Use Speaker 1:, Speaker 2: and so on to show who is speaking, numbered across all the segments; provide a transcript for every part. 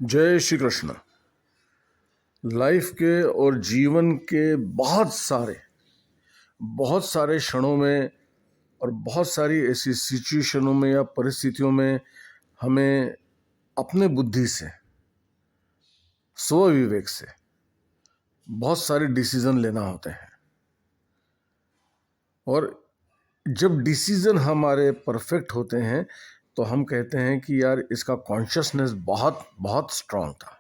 Speaker 1: जय श्री कृष्ण। लाइफ के और जीवन के बहुत सारे क्षणों में और बहुत सारी ऐसी सिचुएशनों में या परिस्थितियों में हमें अपने बुद्धि से, स्व विवेक से बहुत सारे डिसीजन लेना होते हैं। और जब डिसीजन हमारे परफेक्ट होते हैं तो हम कहते हैं कि यार इसका कॉन्शियसनेस बहुत बहुत स्ट्रांग था।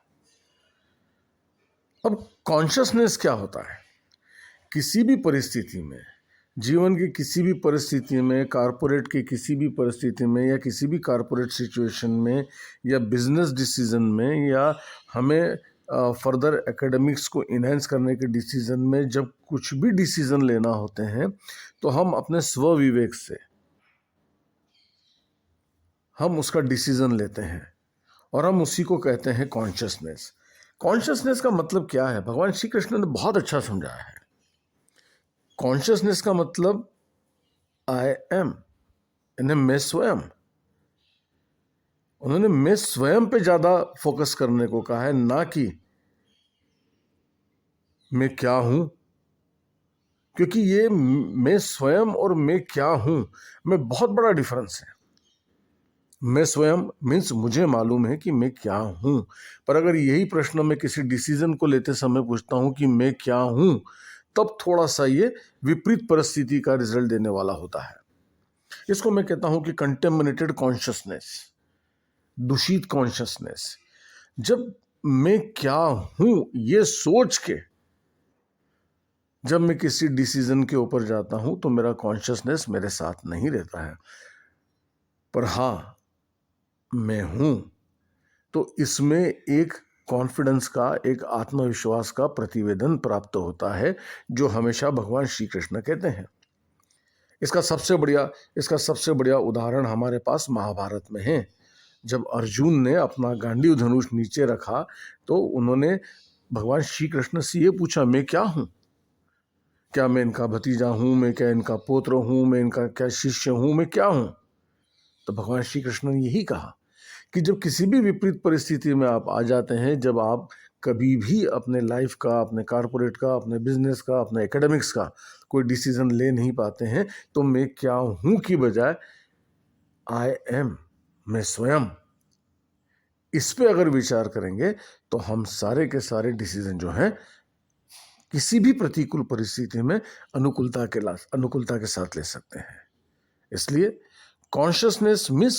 Speaker 1: अब कॉन्शियसनेस क्या होता है? किसी भी परिस्थिति में, जीवन की किसी भी परिस्थिति में, कारपोरेट की किसी भी परिस्थिति में या किसी भी कारपोरेट सिचुएशन में या बिजनेस डिसीजन में या हमें फर्दर एकेडमिक्स को इन्हेंस करने के डिसीजन में, जब कुछ भी डिसीजन लेना होते हैं तो हम अपने स्व विवेक से हम उसका डिसीजन लेते हैं और हम उसी को कहते हैं कॉन्शियसनेस। कॉन्शियसनेस का मतलब क्या है? भगवान श्री कृष्ण ने बहुत अच्छा समझाया है। कॉन्शियसनेस का मतलब आई एम, यानी मैं स्वयं। उन्होंने मैं स्वयं पे ज्यादा फोकस करने को कहा है, ना कि मैं क्या हूं। क्योंकि ये मैं स्वयं और मैं क्या हूं में बहुत बड़ा डिफरेंस है। मैं स्वयं मीन्स मुझे मालूम है कि मैं क्या हूं, पर अगर यही प्रश्न मैं किसी डिसीजन को लेते समय पूछता हूं कि मैं क्या हूं, तब थोड़ा सा ये विपरीत परिस्थिति का रिजल्ट देने वाला होता है। इसको मैं कहता हूं कि कंटेमिनेटेड कॉन्शियसनेस, दूषित कॉन्शियसनेस। जब मैं क्या हूं ये सोच के जब मैं किसी डिसीजन के ऊपर जाता हूं तो मेरा कॉन्शियसनेस मेरे साथ नहीं रहता है, पर हां मैं हूं। तो इसमें एक कॉन्फिडेंस का, एक आत्मविश्वास का प्रतिवेदन प्राप्त होता है, जो हमेशा भगवान श्री कृष्ण कहते हैं। इसका सबसे बढ़िया उदाहरण हमारे पास महाभारत में है। जब अर्जुन ने अपना गांडीव धनुष नीचे रखा तो उन्होंने भगवान श्री कृष्ण से ये पूछा, मैं क्या हूं? क्या मैं इनका भतीजा हूं? मैं क्या इनका पुत्र हूं? मैं इनका क्या शिष्य हूं? मैं क्या हूं? तो भगवान श्री कृष्ण ने यही कहा कि जब किसी भी विपरीत परिस्थिति में आप आ जाते हैं, जब आप कभी भी अपने लाइफ का, अपने कारपोरेट का, अपने बिजनेस का, अपने एकेडमिक्स का कोई डिसीजन ले नहीं पाते हैं, तो मैं क्या हूं की बजाय आई एम, मैं स्वयं, इस पे अगर विचार करेंगे तो हम सारे के सारे डिसीजन जो हैं किसी भी प्रतिकूल परिस्थिति में अनुकूलता के साथ ले सकते हैं। इसलिए कॉन्शियसनेस मिस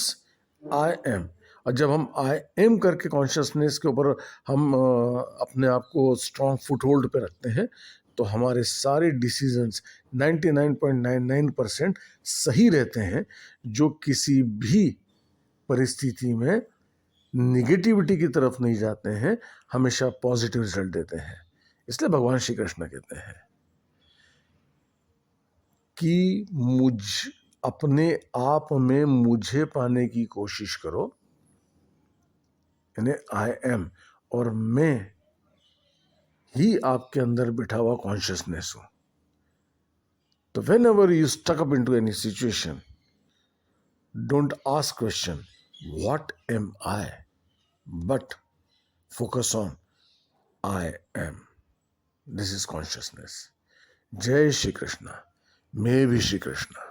Speaker 1: आई एम। और जब हम आई एम करके कॉन्शियसनेस के ऊपर हम अपने आप को स्ट्रॉन्ग फुट होल्ड पे रखते हैं तो हमारे सारे डिसीजंस 99.99% सही रहते हैं, जो किसी भी परिस्थिति में निगेटिविटी की तरफ नहीं जाते हैं, हमेशा पॉजिटिव रिजल्ट देते हैं। इसलिए भगवान श्री कृष्ण कहते हैं कि अपने आप में मुझे पाने की कोशिश करो, यानी आई एम, और मैं ही आपके अंदर बिठा हुआ कॉन्शियसनेस हूं। तो whenever you stuck up into any situation, don't ask question what am I, but focus on I am. This is consciousness. जय श्री कृष्ण। मे भी श्री कृष्ण।